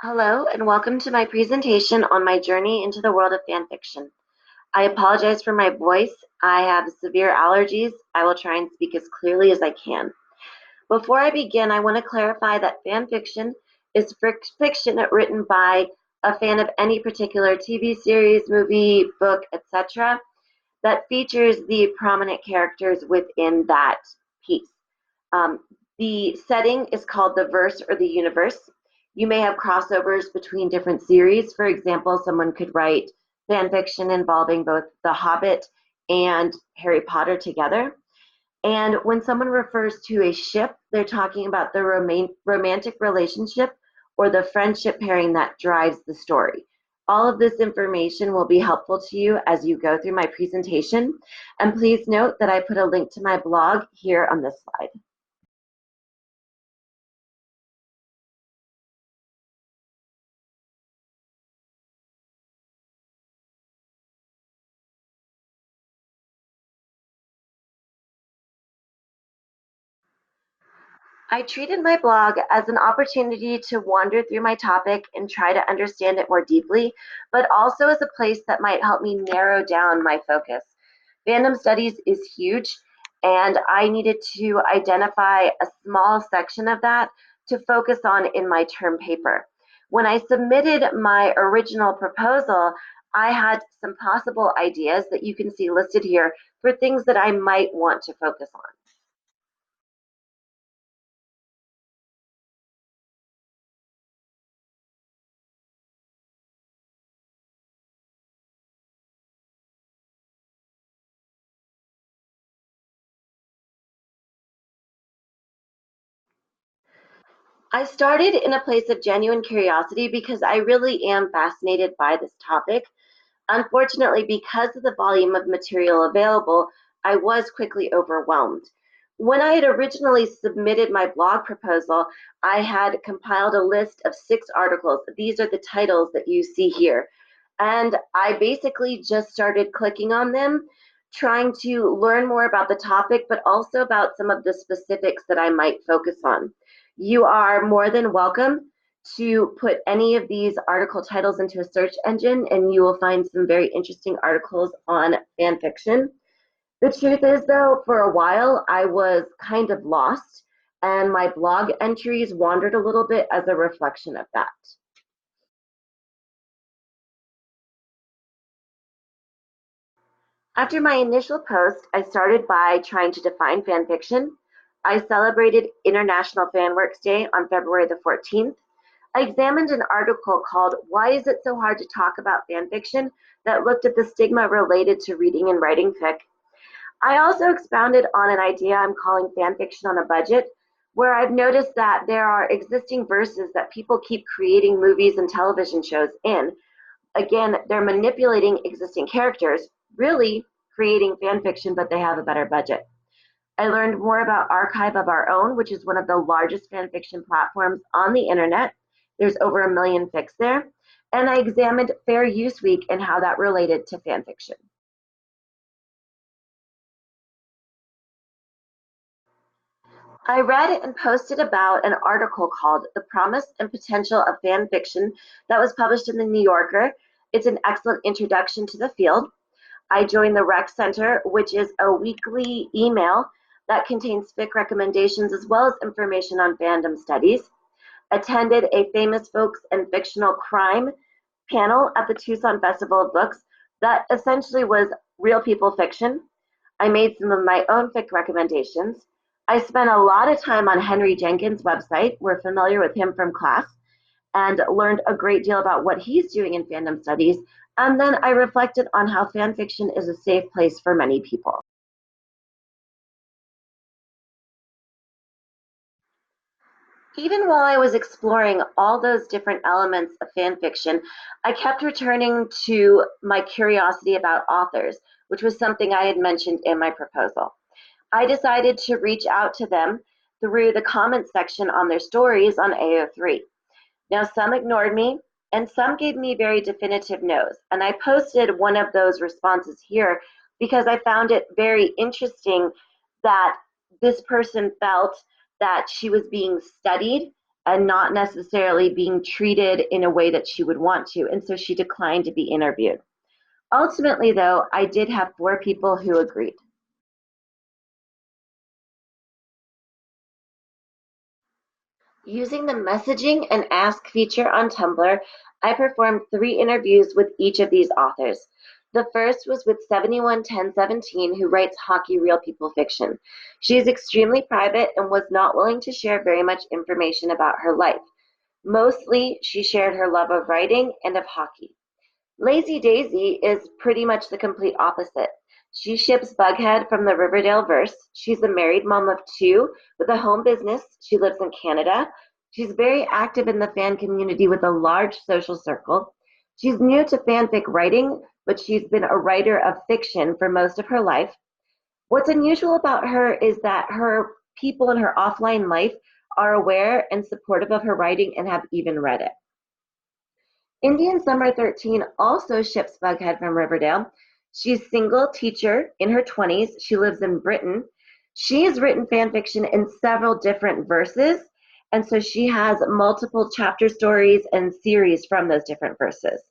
Hello and welcome to my presentation on my journey into the world of fanfiction. I apologize for my voice. I have severe allergies. I will try and speak as clearly as I can. Before I begin, I want to clarify that fanfiction is fiction written by a fan of any particular TV series, movie, book, etc. that features the prominent characters within that piece. Um, the setting is called the verse or the universe. You may have crossovers between different series. For example, someone could write fan fiction involving both The Hobbit and Harry Potter together. And when someone refers to a ship, they're talking about the romantic relationship or the friendship pairing that drives the story. All of this information will be helpful to you as you go through my presentation. And please note that I put a link to my blog here on this slide. I treated my blog as an opportunity to wander through my topic and try to understand it more deeply, but also as a place that might help me narrow down my focus. Fandom studies is huge, and I needed to identify a small section of that to focus on in my term paper. When I submitted my original proposal, I had some possible ideas that you can see listed here for things that I might want to focus on. I started in a place of genuine curiosity because I really am fascinated by this topic. Unfortunately, because of the volume of material available, I was quickly overwhelmed. When I had originally submitted my blog proposal, I had compiled a list of 6 articles. These are the titles that you see here. And I basically just started clicking on them, trying to learn more about the topic, but also about some of the specifics that I might focus on. You are more than welcome to put any of these article titles into a search engine and you will find some very interesting articles on fan fiction. The truth is, though, for a while I was kind of lost and my blog entries wandered a little bit as a reflection of that. After my initial post, I started by trying to define fan fiction. I celebrated International Fan Works Day on February the 14th. I examined an article called Why Is It So Hard to Talk About Fan Fiction that looked at the stigma related to reading and writing fic. I also expounded on an idea I'm calling fan fiction on a budget, where I've noticed that there are existing verses that people keep creating movies and television shows in. Again, they're manipulating existing characters, really creating fan fiction, but they have a better budget. I learned more about Archive of Our Own, which is one of the largest fan fiction platforms on the internet. There's over 1 million fics there. And I examined Fair Use Week and how that related to fan fiction. I read and posted about an article called The Promise and Potential of Fan Fiction that was published in the New Yorker. It's an excellent introduction to the field. I joined the Rec Center, which is a weekly email that contains fic recommendations as well as information on fandom studies. Attended a famous folks and fictional crime panel at the Tucson Festival of Books that essentially was real people fiction. I made some of my own fic recommendations. I spent a lot of time on Henry Jenkins' website. We're familiar with him from class and learned a great deal about what he's doing in fandom studies. And then I reflected on how fan fiction is a safe place for many people. Even while I was exploring all those different elements of fan fiction, I kept returning to my curiosity about authors, which was something I had mentioned in my proposal. I decided to reach out to them through the comment section on their stories on AO3. Now, some ignored me, and some gave me very definitive no's. And I posted one of those responses here because I found it very interesting that this person felt that she was being studied and not necessarily being treated in a way that she would want to, and so she declined to be interviewed. Ultimately, though, I did have 4 people who agreed. Using the messaging and ask feature on Tumblr, I performed 3 interviews with each of these authors. The first was with 711017, who writes hockey real people fiction. She is extremely private and was not willing to share very much information about her life. Mostly, she shared her love of writing and of hockey. Lazy Daisy is pretty much the complete opposite. She ships Bughead from the Riverdale verse. She's a married mom of 2 with a home business. She lives in Canada. She's very active in the fan community with a large social circle. She's new to fanfic writing, but she's been a writer of fiction for most of her life. What's unusual about her is that her people in her offline life are aware and supportive of her writing and have even read it. Indian Summer 13 also ships Bughead from Riverdale. She's single, teacher, in her 20s. She lives in Britain. She has written fan fiction in several different verses, and so she has multiple chapter stories and series from those different verses.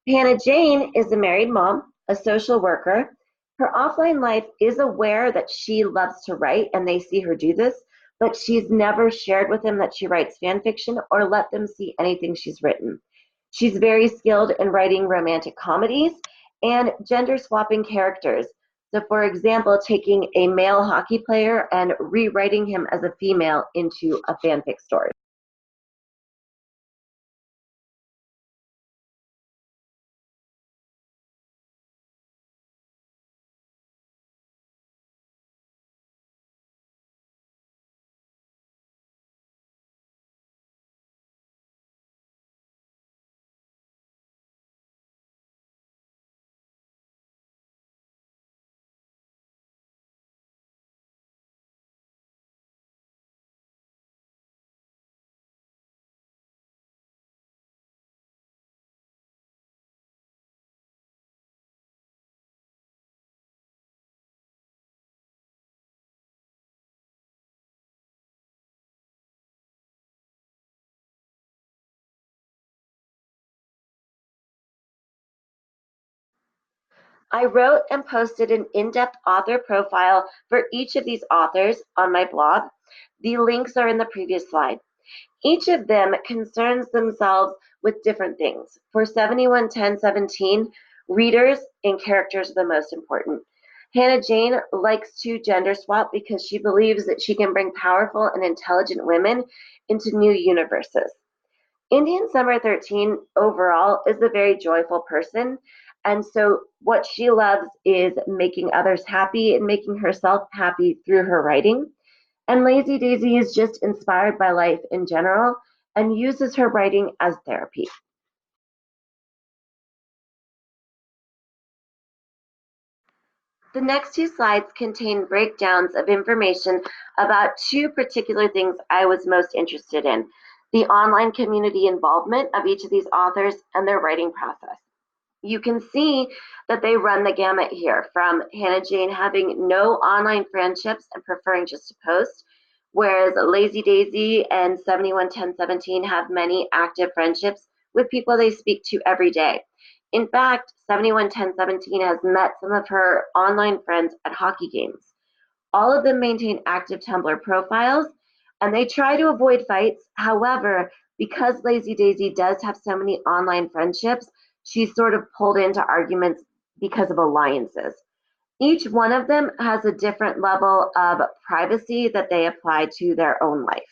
Hannah Jane is a married mom, a social worker. Her offline life is aware that she loves to write, and they see her do this, but she's never shared with them that she writes fan fiction or let them see anything she's written. She's very skilled in writing romantic comedies and gender swapping characters. So, for example, taking a male hockey player and rewriting him as a female into a fanfic story. I wrote and posted an in-depth author profile for each of these authors on my blog. The links are in the previous slide. Each of them concerns themselves with different things. For 711017, readers and characters are the most important. Hannah Jane likes to gender swap because she believes that she can bring powerful and intelligent women into new universes. Indian Summer 13 overall is a very joyful person. And so what she loves is making others happy and making herself happy through her writing. And Lazy Daisy is just inspired by life in general and uses her writing as therapy. The next 2 slides contain breakdowns of information about 2 particular things I was most interested in: the online community involvement of each of these authors and their writing process. You can see that they run the gamut here, from Hannah Jane having no online friendships and preferring just to post, whereas Lazy Daisy and 711017 have many active friendships with people they speak to every day. In fact, 711017 has met some of her online friends at hockey games. All of them maintain active Tumblr profiles, and they try to avoid fights. However, because Lazy Daisy does have so many online friendships, she's sort of pulled into arguments because of alliances. Each one of them has a different level of privacy that they apply to their own life.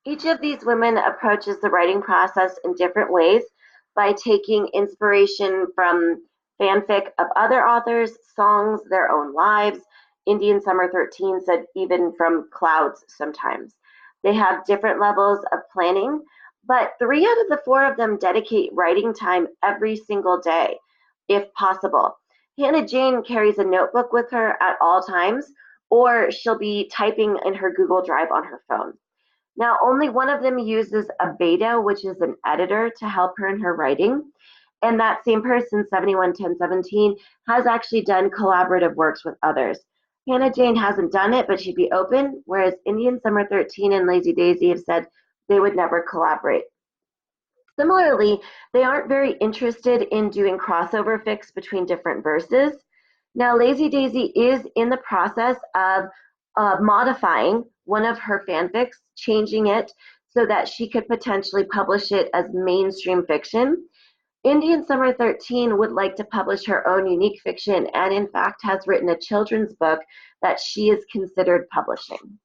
Each of these women approaches the writing process in different ways by taking inspiration from fanfic of other authors, songs, their own lives. Indian Summer 13 said even from clouds sometimes. They have different levels of planning, but 3 out of the 4 of them dedicate writing time every single day, if possible. Hannah Jane carries a notebook with her at all times, or she'll be typing in her Google Drive on her phone. Now, only one of them uses a beta, which is an editor, to help her in her writing. And that same person, 711017, has actually done collaborative works with others. Hannah Jane hasn't done it, but she'd be open, whereas Indian Summer 13 and Lazy Daisy have said they would never collaborate. Similarly, they aren't very interested in doing crossover fics between different verses. Now, Lazy Daisy is in the process of modifying one of her fanfics, changing it so that she could potentially publish it as mainstream fiction. Indian Summer 13 would like to publish her own unique fiction and, in fact, has written a children's book that she is considered publishing.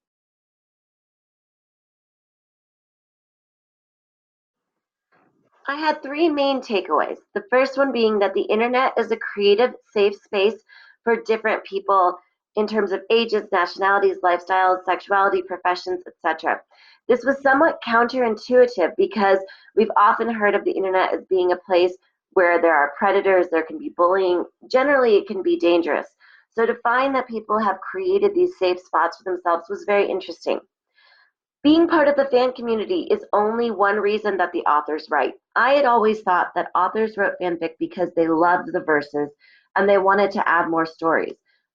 I had three main takeaways. The first one being that the internet is a creative, safe space for different people in terms of ages, nationalities, lifestyles, sexuality, professions, etc. This was somewhat counterintuitive because we've often heard of the internet as being a place where there are predators, there can be bullying. Generally, it can be dangerous. So to find that people have created these safe spots for themselves was very interesting. Being part of the fan community is only one reason that the authors write. I had always thought that authors wrote fanfic because they loved the verses and they wanted to add more stories.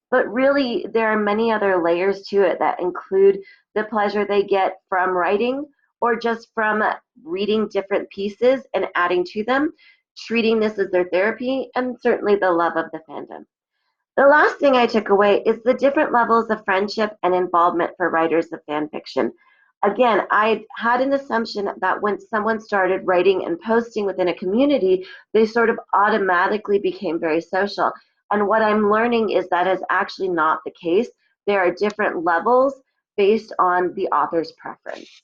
But really, there are many other layers to it that include the pleasure they get from writing or just from reading different pieces and adding to them, treating this as their therapy, and certainly the love of the fandom. The last thing I took away is the different levels of friendship and involvement for writers of fan fiction. Again, I had an assumption that when someone started writing and posting within a community, they sort of automatically became very social. And what I'm learning is that is actually not the case. There are different levels based on the author's preference.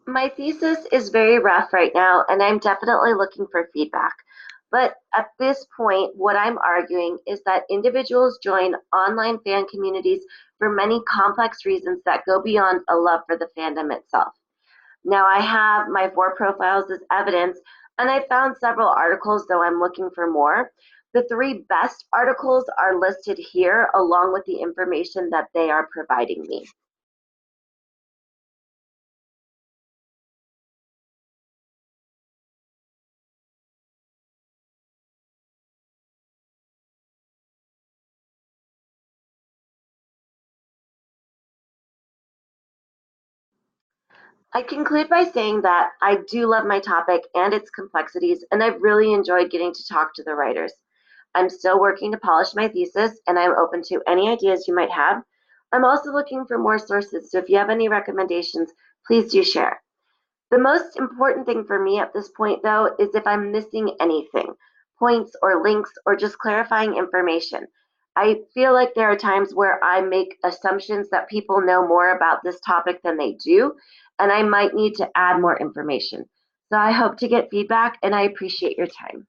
My thesis is very rough right now, and I'm definitely looking for feedback. But at this point, what I'm arguing is that individuals join online fan communities for many complex reasons that go beyond a love for the fandom itself. Now, I have my 4 profiles as evidence, and I found several articles, though I'm looking for more. The 3 best articles are listed here, along with the information that they are providing me. I conclude by saying that I do love my topic and its complexities, and I've really enjoyed getting to talk to the writers. I'm still working to polish my thesis, and I'm open to any ideas you might have. I'm also looking for more sources, so if you have any recommendations, please do share. The most important thing for me at this point, though, is if I'm missing anything, points or links or just clarifying information. I feel like there are times where I make assumptions that people know more about this topic than they do, and I might need to add more information. So I hope to get feedback, and I appreciate your time.